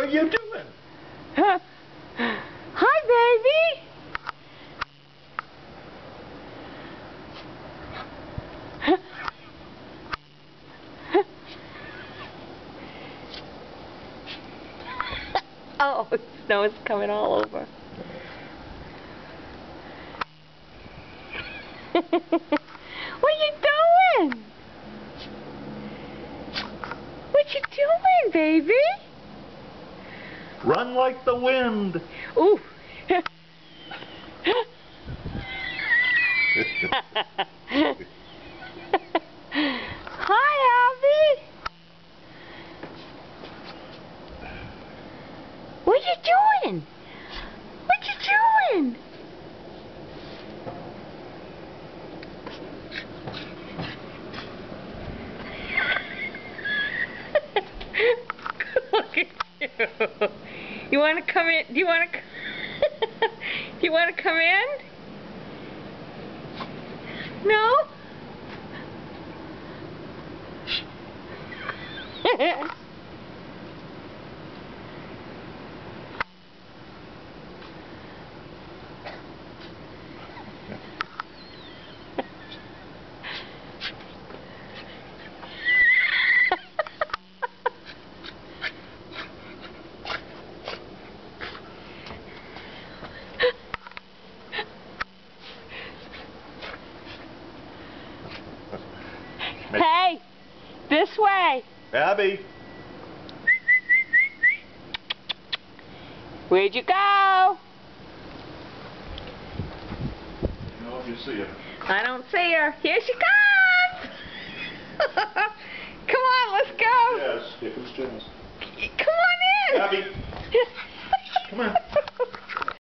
What are you doing? Hi, baby. Oh, snow is coming all over. What are you doing? What you doing, baby? Run like the wind. Ooh. Hi, Abby. What you doing? What you doing? Look at you. You want to come in? Do you want to? Do you want to come in? No? Hey, this way. Abby. Where'd you go? I don't know if you see her. I don't see her. Here she comes. Come on, let's go. Yes, here comes Janice. Come